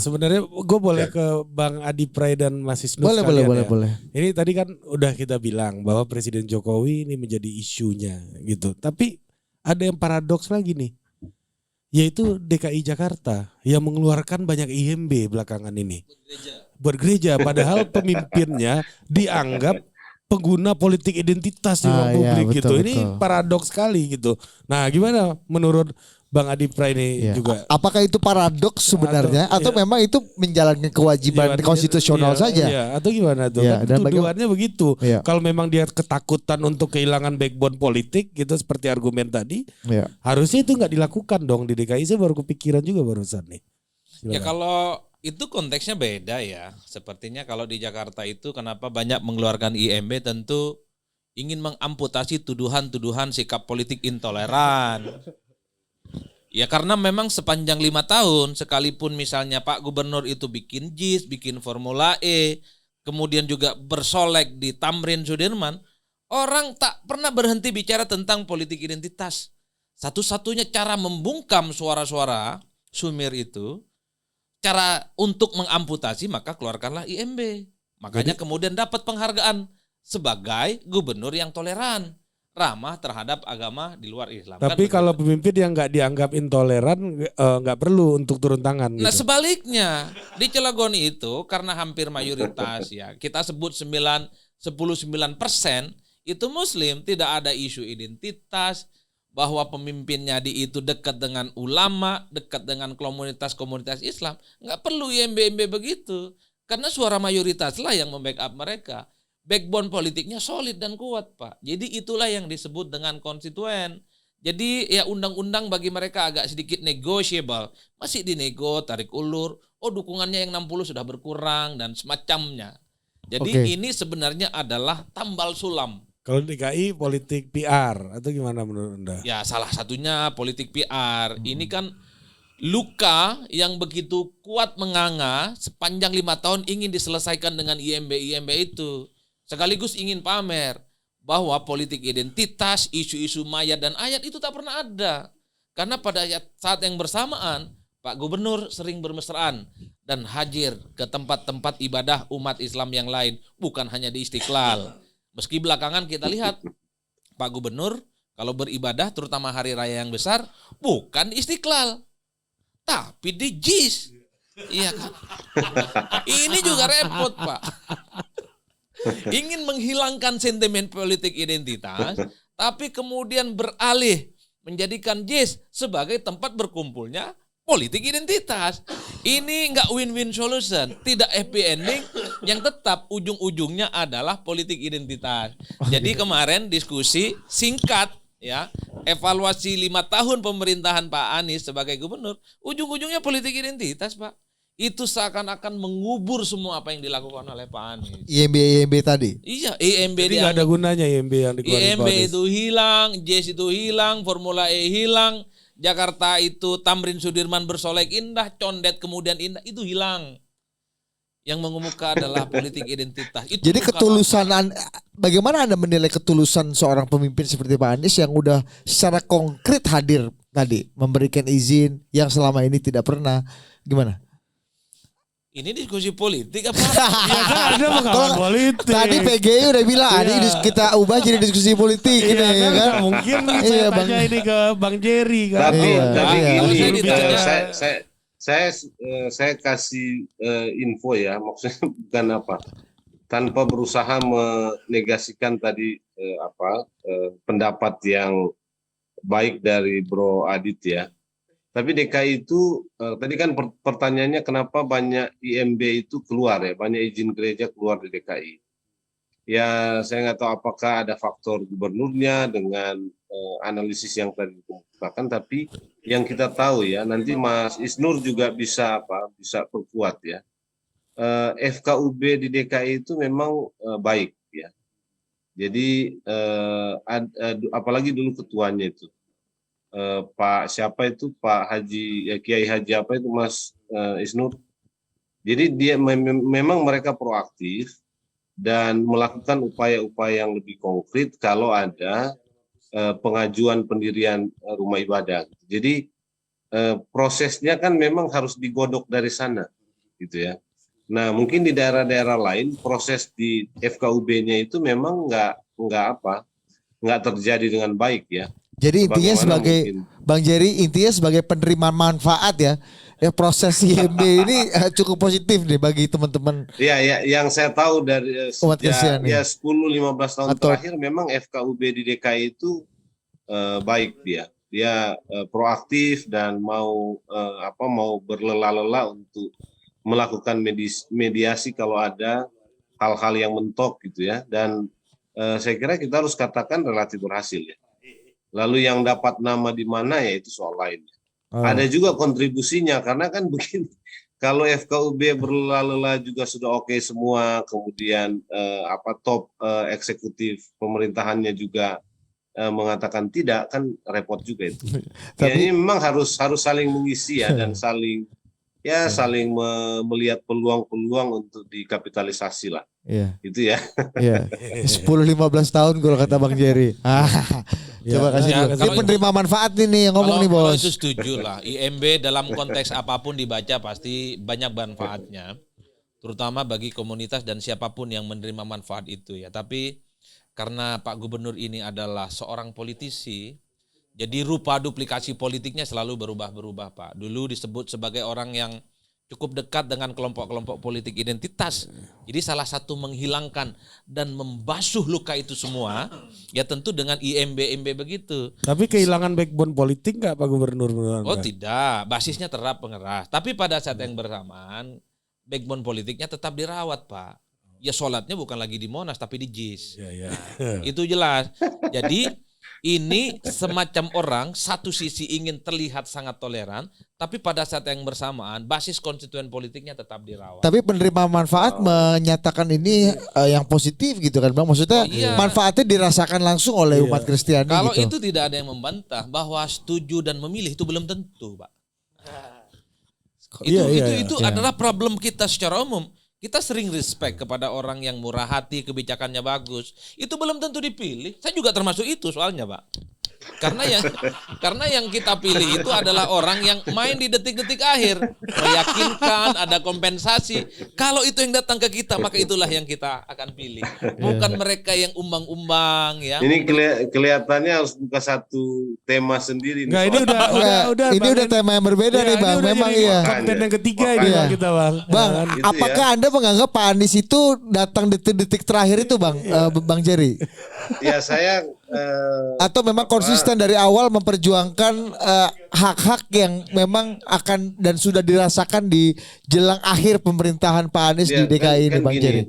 sebenarnya gue boleh ke Bang Adi Pray dan Mas Isnur Boleh. Ini tadi kan udah kita bilang bahwa Presiden Jokowi ini menjadi isunya gitu. Tapi ada yang paradoks lagi nih. Yaitu DKI Jakarta yang mengeluarkan banyak IMB belakangan ini. Buat gereja. Padahal pemimpinnya dianggap pengguna politik identitas di ruang publik gitu. Ini paradoks sekali gitu. Nah gimana menurut Bang Adi Pray ini juga? Apakah itu paradoks sebenarnya atau memang itu menjalankan kewajiban konstitusional saja? Iya, atau gimana tuh? Kan tuduhannya begitu. Kalau memang dia ketakutan untuk kehilangan backbone politik gitu seperti argumen tadi, harusnya itu nggak dilakukan dong di DKI. Saya baru kepikiran juga barusan nih. Gimana? Ya kalau itu konteksnya beda ya. Sepertinya kalau di Jakarta itu kenapa banyak mengeluarkan IMB tentu ingin mengamputasi tuduhan-tuduhan sikap politik intoleran. Ya karena memang sepanjang 5 tahun sekalipun misalnya Pak Gubernur itu bikin JIS, bikin Formula E, kemudian juga bersolek di Tamrin Sudirman, orang tak pernah berhenti bicara tentang politik identitas. Satu-satunya cara membungkam suara-suara sumir itu, cara untuk mengamputasi maka keluarkanlah IMB. Makanya kemudian dapat penghargaan sebagai gubernur yang toleran, ramah terhadap agama di luar Islam. Tapi kan kalau pemimpin yang nggak dianggap intoleran nggak perlu untuk turun tangan. Nah gitu. Sebaliknya di Cilegon itu karena hampir mayoritas ya kita sebut 9% itu Muslim, tidak ada isu identitas, bahwa pemimpinnya di itu dekat dengan ulama, dekat dengan komunitas-komunitas Islam, nggak perlu IMB-IMB begitu, karena suara mayoritas lah yang membackup mereka. Backbone politiknya solid dan kuat, Pak. Jadi itulah yang disebut dengan konstituen. Jadi ya undang-undang bagi mereka agak sedikit negotiable. Masih dinego, tarik ulur. Oh dukungannya yang 60 sudah berkurang dan semacamnya. Jadi ini sebenarnya adalah tambal sulam. Kalau DKI politik PR atau gimana menurut Anda? Ya salah satunya politik PR. Ini kan luka yang begitu kuat menganga sepanjang 5 tahun ingin diselesaikan dengan IMB-IMB itu. Sekaligus ingin pamer bahwa politik identitas, isu-isu mayat dan ayat itu tak pernah ada. Karena pada saat yang bersamaan, Pak Gubernur sering bermesraan dan hadir ke tempat-tempat ibadah umat Islam yang lain, bukan hanya di Istiqlal. Meski belakangan kita lihat Pak Gubernur kalau beribadah terutama hari raya yang besar bukan di Istiqlal, tapi di JIS. Iya kan? Ini juga repot, Pak. Ingin menghilangkan sentimen politik identitas, tapi kemudian beralih menjadikan JIS sebagai tempat berkumpulnya politik identitas. Ini enggak win-win solution, tidak happy ending, yang tetap ujung-ujungnya adalah politik identitas. Jadi kemarin diskusi singkat ya, evaluasi 5 tahun pemerintahan Pak Anies sebagai gubernur, ujung-ujungnya politik identitas, Pak. Itu seakan-akan mengubur semua apa yang dilakukan oleh Pak Anies. IMB tadi? Iya, IMB jadi nggak ada gunanya IMB yang dikeluarkan. IMB itu hilang, JIS itu hilang, Formula E hilang, Jakarta itu Tamrin Sudirman bersolek indah, condet kemudian indah, itu hilang. Yang mengemuka adalah politik identitas. Itu jadi ketulusan, bagaimana Anda menilai ketulusan seorang pemimpin seperti Pak Anies yang udah secara konkret hadir tadi, memberikan izin yang selama ini tidak pernah, gimana? Ini diskusi politik apa? Ya kan Anda mengawal politik. Tadi PGI udah bilang, ini kita ubah jadi diskusi politik ini kan? kan. Mungkin saya tanya ini ke Bang Jerry kan. Tapi gini, ditanya. saya kasih info ya, maksudnya bukan apa, tanpa berusaha menegasikan tadi pendapat yang baik dari Bro Adit ya. Tapi DKI itu tadi kan pertanyaannya kenapa banyak IMB itu keluar ya, banyak izin gereja keluar di DKI. Ya saya nggak tahu apakah ada faktor gubernurnya dengan analisis yang tadi dikemukakan, tapi yang kita tahu ya, nanti Mas Isnur juga bisa perkuat ya. FKUB di DKI itu memang baik ya. Jadi apalagi dulu ketuanya itu. Pak siapa itu, Pak Haji Kiai Haji apa itu Mas Isnur. Jadi dia memang mereka proaktif dan melakukan upaya-upaya yang lebih konkret kalau ada pengajuan pendirian rumah ibadah. Jadi prosesnya kan memang harus digodok dari sana. gitu ya. Nah, mungkin di daerah-daerah lain proses di FKUB-nya itu memang nggak terjadi dengan baik ya. Jadi intinya Sebagaimana sebagai mungkin Bang Jerry intinya sebagai penerima manfaat ya. Ya proses IMB ini cukup positif nih bagi teman-teman ya, yang saya tahu dari umat sejak Kristen nih. ya 10-15 tahun Atau terakhir memang FKUB di DKI itu baik dia. Dia proaktif dan mau mau berlelah-lelah untuk melakukan mediasi kalau ada hal-hal yang mentok gitu ya. Dan saya kira kita harus katakan relatif berhasil ya. Lalu yang dapat nama di mana ya itu soal lain. Ada juga kontribusinya karena kan begini, kalau FKUB berlelah-lelah juga sudah oke semua, kemudian top eksekutif pemerintahannya juga mengatakan tidak, kan repot juga itu. Ya, Tapi ini memang harus saling mengisi ya dan saling melihat peluang-peluang untuk dikapitalisasi lah. iya. Itu ya. Iya. 10-15 tahun kalau kata Bang Jerry. Coba kasih Ya, dulu. Ini kalau penerima manfaat nih yang ngomong nih Kalau bos. itu setuju lah. IMB dalam konteks apapun dibaca pasti banyak manfaatnya. Terutama bagi komunitas dan siapapun yang menerima manfaat itu ya. Tapi karena Pak Gubernur ini adalah seorang politisi, jadi rupa duplikasi politiknya selalu berubah-berubah Pak. Dulu disebut sebagai orang yang cukup dekat dengan kelompok-kelompok politik identitas. Jadi salah satu menghilangkan dan membasuh luka itu semua, ya tentu dengan IMB-IMB begitu. Tapi kehilangan backbone politik nggak Pak Gubernur? Oh tidak, basisnya tetap pengeras. Tapi pada saat yang bersamaan, backbone politiknya tetap dirawat Pak. Ya sholatnya bukan lagi di Monas tapi di JIS. Ya. Itu jelas. Jadi ini semacam orang satu sisi ingin terlihat sangat toleran, tapi pada saat yang bersamaan basis konstituen politiknya tetap dirawat. Tapi penerima manfaat menyatakan ini yang positif gitu kan Bang. Maksudnya Oh, iya. manfaatnya dirasakan langsung oleh Iya. umat Kristiani Kalau gitu. itu tidak ada yang membantah bahwa setuju dan memilih itu belum tentu, Pak. Itu adalah problem kita secara umum. Kita sering respect kepada orang yang murah hati, kebijakannya bagus. Itu belum tentu dipilih. Saya juga termasuk itu soalnya, Pak. Karena yang kita pilih itu adalah orang yang main di detik-detik akhir, meyakinkan, ada kompensasi. Kalau itu yang datang ke kita, maka itulah yang kita akan pilih. Bukan mereka yang umbang-umbang ya. Ini kelihatannya harus buka satu tema sendiri. Enggak, ini soalnya. udah Ini Bang. udah tema yang berbeda Ya, nih ini Bang. udah Memang jadi iya. konten yang ketiga ini Makanya. Bang, kita Bang. Bang, Gitu apakah Anda menganggap Pak Anies itu datang detik-detik terakhir itu Bang, Bang Jerry? Ya saya Atau memang konsisten dari awal memperjuangkan hak-hak yang memang akan dan sudah dirasakan di jelang akhir pemerintahan Pak Anies di DKI ini Bang gini, Jerry?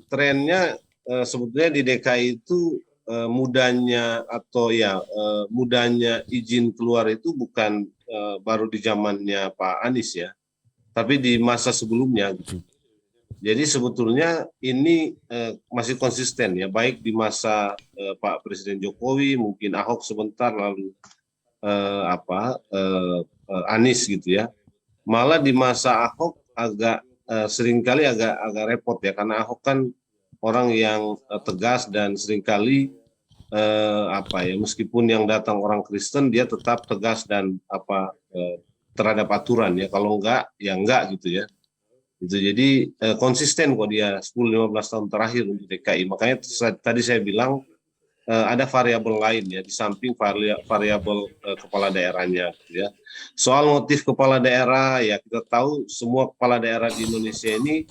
Trennya sebetulnya di DKI itu mudahnya izin keluar itu bukan baru di zamannya Pak Anies ya, tapi di masa sebelumnya gitu. Jadi sebetulnya ini masih konsisten ya, baik di masa Pak Presiden Jokowi, mungkin Ahok sebentar, lalu Anies gitu ya. Malah di masa Ahok agak seringkali agak repot ya, karena Ahok kan orang yang tegas dan seringkali meskipun yang datang orang Kristen dia tetap tegas dan terhadap aturan ya, kalau enggak ya enggak gitu ya. Itu jadi konsisten kok dia 10-15 tahun terakhir untuk DKI. Makanya tadi saya bilang ada variabel lain ya di samping variabel kepala daerahnya gitu ya. Soal motif kepala daerah ya, kita tahu semua kepala daerah di Indonesia ini,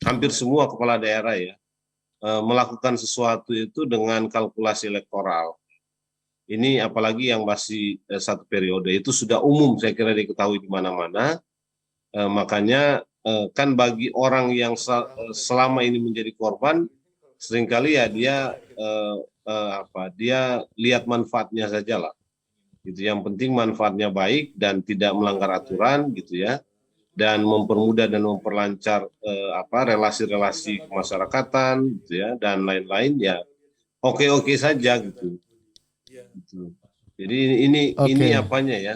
hampir semua kepala daerah ya melakukan sesuatu itu dengan kalkulasi elektoral. Ini apalagi yang masih satu periode, itu sudah umum saya kira diketahui di mana-mana. Makanya kan bagi orang yang selama ini menjadi korban, seringkali ya dia lihat manfaatnya saja lah. Gitu. Yang penting manfaatnya baik dan tidak melanggar aturan gitu ya, dan mempermudah dan memperlancar relasi-relasi kemasyarakatan gitu ya, dan lain-lain ya oke-oke saja gitu. Jadi ini apanya ya,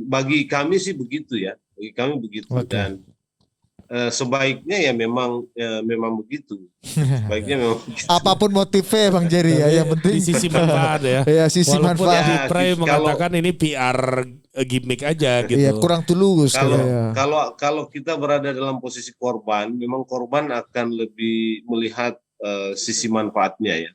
bagi kami sih begitu ya, bagi kami begitu. Dan sebaiknya ya memang begitu. Sebaiknya memang begitu. Apapun motifnya Bang Jerry ya, yang penting di sisi manfaat ya. ya sisi Walaupun manfaat. Adi Pray Kalau- mengatakan ini PR gimmick aja gitu. Iya, kurang tulus Kalau kayaknya. kalau kita berada dalam posisi korban, memang korban akan lebih melihat sisi manfaatnya ya.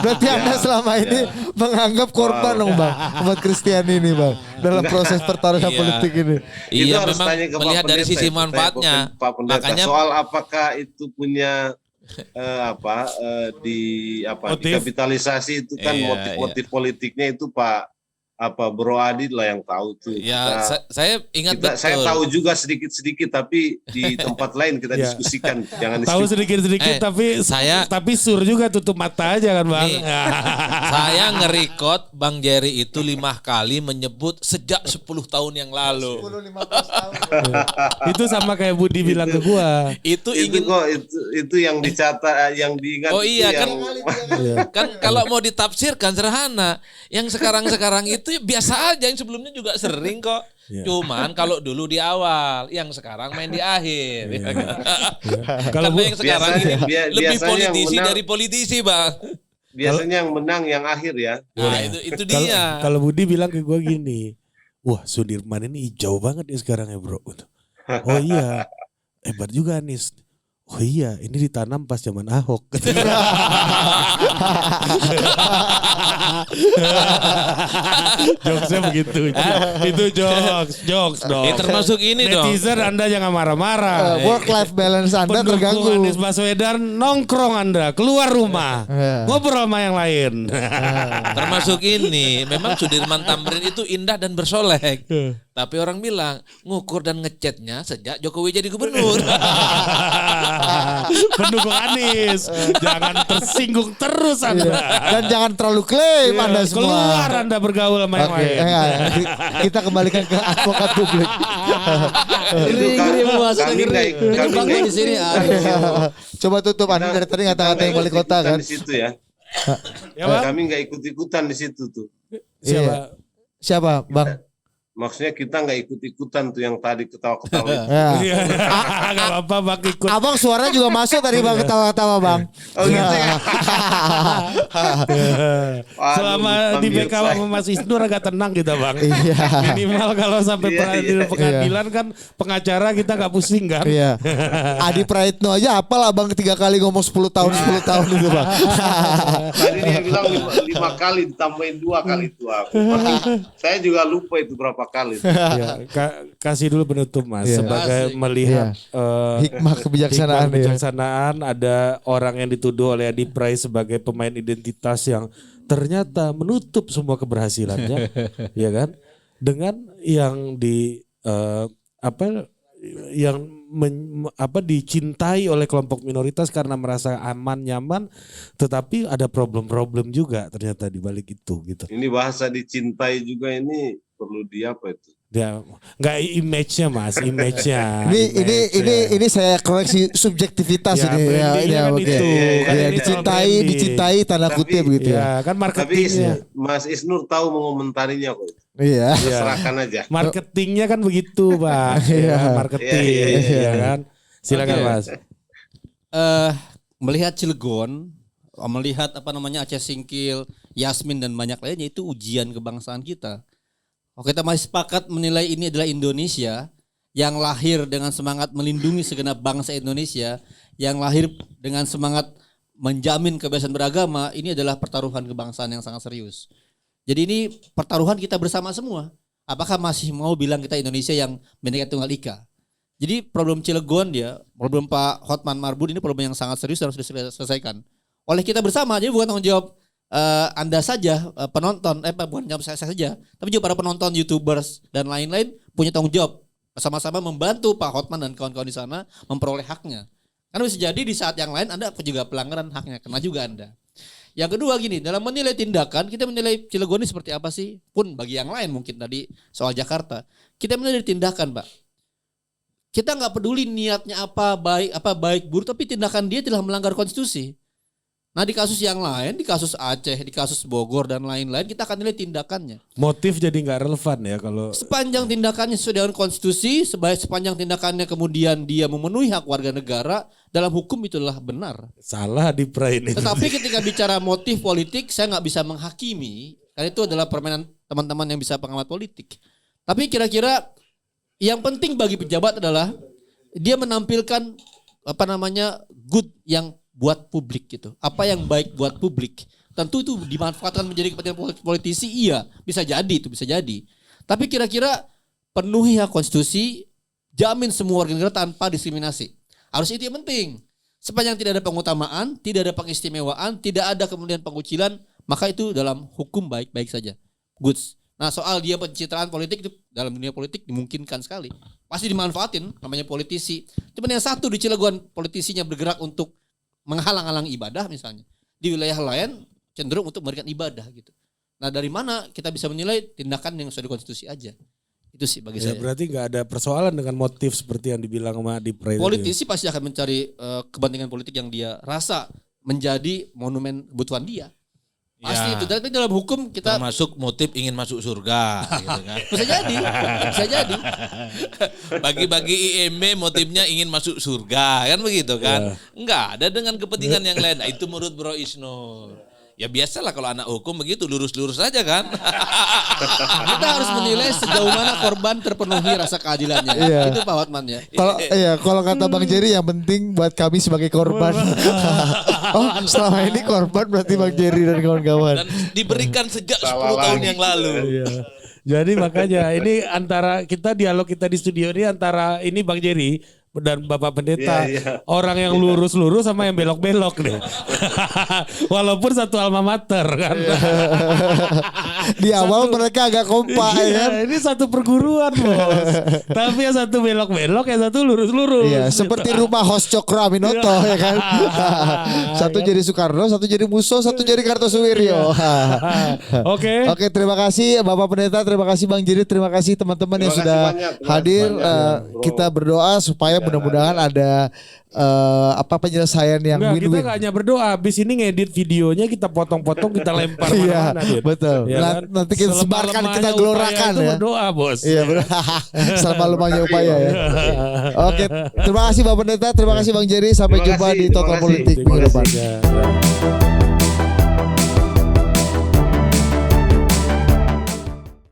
Berarti Ya, Anda selama ini menganggap korban dong Bang, umat Kristiani ini Bang, dalam proses pertarungan Iya. politik ini. Itu Iya harus memang tanya ke Pak melihat dari Pendeta, sisi itu tanya manfaatnya. ke Pak Pendeta. Makanya Soal apakah itu punya Motif. dikapitalisasi itu kan Iya, motif-motif politiknya itu Bro Adi lah yang tahu tuh. ya saya ingat betul. Saya tahu juga sedikit-sedikit tapi di tempat lain kita Ya. diskusikan, jangan di Tahu situ. sedikit-sedikit tapi sur juga tutup mata aja kan Bang. Nih, saya nge-record Bang Jerry itu 5 kali menyebut sejak 10 tahun yang lalu. 10-15 tahun. Itu sama kayak Budi bilang ke gua. Itu Itu ingin kok itu yang dicatat, yang diingat. Oh itu iya, yang, kan kalau mau ditafsirkan sederhana. Yang sekarang itu ya biasa aja, yang sebelumnya juga sering kok. Iya. Cuman kalau dulu di awal, yang sekarang main di akhir. Iya. Ya kan? Kalau Karena Bu- yang sekarang biasanya- ini lebih biasanya yang politisi menang- dari politisi, Bang. biasanya yang menang yang akhir ya. Nah, itu dia. Kalau Budi bilang ke gue gini, wah Sudirman ini hijau banget ya sekarang ya bro. Oh iya, hebat juga Anies. Oh iya, ini ditanam pas zaman Ahok. Jokesnya begitu. Itu jokes dong. Termasuk ini dong. Netizen Anda jangan marah-marah. Work life balance Anda Pendukung terganggu. Anies Baswedan nongkrong Anda, keluar rumah, Ya. ngobrol sama yang lain. Termasuk ini, memang Sudirman Tamrin itu indah dan bersolek. Tapi orang bilang ngukur dan ngecatnya sejak Jokowi jadi gubernur. Pendukung Anies, jangan tersinggung terus Anda. Dan jangan terlalu klaim Iya, Anda semua. keluar Anda bergaul sama yang Oke, lain. kita kembalikan ke advokat publik. Itu Ngeri puasa, kami ngeri. nggak- kami Bang nggak- di sini. Coba tutup Anda dari tadi ngata-ngatain yang wali kota kan. Di situ ya. Ya, Bang? Kami nggak ikut-ikutan di situ tuh. Siapa? Siapa Bang? Maksudnya kita nggak ikut-ikutan tuh yang tadi ketawa-ketawa itu. Ya. Iya. Gak apa-apa Bang ikut. Abang suara juga masuk tadi Bang ketawa-ketawa Bang. Oh gitu ya. Selama Aduh, di panggil BK sama Mas Isnur agak tenang kita Bang. Iya. Minimal kalau sampai Iya, peradilan iya. pengadilan kan pengacara kita gak pusing kan. Iya. Adi Praitno aja apalah Bang 3 kali ngomong 10 tahun itu Bang. Tadi dia bilang 5 kali ditambahin 2 kali itu aku. Saya juga lupa itu berapa kali. Ya, kasih dulu penutup Mas Iya. sebagai Asik. melihat Hikmah kebijaksanaan ya. kebijaksanaan ada orang yang dituduh oleh Adi Pray sebagai pemain identitas yang ternyata menutup semua keberhasilannya, ya kan? Dengan yang dicintai oleh kelompok minoritas karena merasa aman nyaman, tetapi ada problem-problem juga ternyata di balik itu gitu. Ini bahasa dicintai juga ini perlu di apa itu? Ya, nggak image-nya Mas, image-nya. Ini saya koreksi subjektivitas Ya, ini ya, brandingnya kan oke. itu. Kan Ya, ini dicintai tanda Tapi- kutip begitu ya. Ya, kan Tapi marketingnya. Mas Isnur tahu mengomentarinya kok. Iya. Iya. Serahkan aja. Marketingnya kan begitu, Bang. Iya. Ya, marketing, Iya. ya kan. Silakan, Oke. Mas. Melihat Cilegon, melihat Aceh Singkil, Yasmin dan banyak lainnya itu ujian kebangsaan kita. Kalau kita masih sepakat menilai ini adalah Indonesia yang lahir dengan semangat melindungi segenap bangsa Indonesia, yang lahir dengan semangat menjamin kebebasan beragama, ini adalah pertaruhan kebangsaan yang sangat serius. Jadi ini pertaruhan kita bersama semua. Apakah masih mau bilang kita Indonesia yang Bhinneka Tunggal Ika? Jadi problem Cilegon problem Pak Hotman Marbun ini problem yang sangat serius dan harus diselesaikan oleh kita bersama. Jadi bukan tanggung jawab Anda saja penonton, bukan jawab saya saja, tapi juga para penonton, YouTubers dan lain-lain punya tanggung jawab sama-sama membantu Pak Hotman dan kawan-kawan di sana memperoleh haknya. Karena bisa jadi di saat yang lain Anda juga pelanggaran haknya, kena juga Anda. Yang kedua gini, dalam menilai tindakan kita menilai Cilegon ini seperti apa sih? Pun bagi yang lain mungkin tadi soal Jakarta, kita menilai tindakan, Pak. Kita nggak peduli niatnya apa baik buruk, tapi tindakan dia telah melanggar konstitusi. Nah di kasus yang lain, di kasus Aceh, di kasus Bogor dan lain-lain, kita akan nilai tindakannya. Motif jadi nggak relevan ya kalau Sepanjang tindakannya sesuai dengan konstitusi, sepanjang tindakannya kemudian dia memenuhi hak warga negara, dalam hukum itulah benar. salah di ini. Tetapi ketika bicara motif politik, saya nggak bisa menghakimi, karena itu adalah permainan teman-teman yang bisa pengamat politik. Tapi kira-kira yang penting bagi pejabat adalah dia menampilkan good yang buat publik gitu. Apa yang baik buat publik. Tentu itu dimanfaatkan menjadi kepentingan politisi, iya, bisa jadi itu bisa jadi. Tapi kira-kira penuhi hak konstitusi, jamin semua warga negara tanpa diskriminasi. Harus itu yang penting. Sepanjang tidak ada pengutamaan, tidak ada pengistimewaan, tidak ada kemudian pengucilan, maka itu dalam hukum baik-baik saja. Goods. Nah soal dia pencitraan politik itu dalam dunia politik dimungkinkan sekali. Pasti dimanfaatin namanya politisi. Cuman yang satu di Cilegon politisinya bergerak untuk menghalang-halang ibadah misalnya. Di wilayah lain cenderung untuk memberikan ibadah gitu. Nah dari mana kita bisa menilai tindakan yang sesuai konstitusi aja. Itu sih bagi Ya saya. berarti nggak ada persoalan dengan motif seperti yang dibilang sama di Politisi pasti akan mencari kepentingan politik yang dia rasa menjadi monumen kebutuhan dia. Pasti Ya. itu. Tapi dalam hukum kita Termasuk motif ingin masuk surga gitu kan. bisa jadi, bisa jadi. Bagi-bagi IMB motifnya ingin masuk surga kan begitu kan. Enggak ada dengan kepentingan yang lain. Nah, itu menurut Bro Isnur. Ya biasalah kalau anak hukum begitu lurus-lurus aja kan. Kita harus menilai sejauh mana korban terpenuhi rasa keadilannya. Iya. Itu Pak Hotman ya. Kalau kata Bang Jerry yang penting buat kami sebagai korban. Oh, selama ini korban berarti Bang Jerry dan kawan-kawan. Dan diberikan sejak 10 Salah tahun lagi. yang lalu. Iya. Jadi makanya ini antara dialog kita di studio ini antara ini Bang Jerry dan Bapak Pendeta, Iya, iya. orang yang lurus-lurus sama yang belok-belok nih. Walaupun satu alma mater kan. Di awal mereka agak kompak ya kan. Iya, ini satu perguruan bos. Tapi yang satu belok-belok, yang satu lurus-lurus. Iya, seperti rumah host Cokro Aminoto ya kan. Satu jadi Soekarno, satu jadi Musso, satu jadi Kartosuwiryo. Oke. Oke, terima kasih Bapak Pendeta, terima kasih Bang Jerry, terima kasih teman-teman yang Terima kasih sudah banyak, hadir. Bro. Kita berdoa supaya mudah-mudahan ada penyelesaian yang Enggak, kita win-win. gak hanya berdoa. Abis ini ngedit videonya kita potong-potong, kita lempar Iya, mana-mana. Dit. betul. Ya kan? Nanti kita sebarkan, Selemah-lemahnya kita upaya gelorakan itu ya. berdoa bos. Iya benar. Selama lemahnya upaya ya. Oke, terima kasih Bapak Pendeta, terima kasih Bang Jerry. Sampai Terima jumpa kasih, di terima Total kasih. Politik Terima minggu depan. kasih. Ya.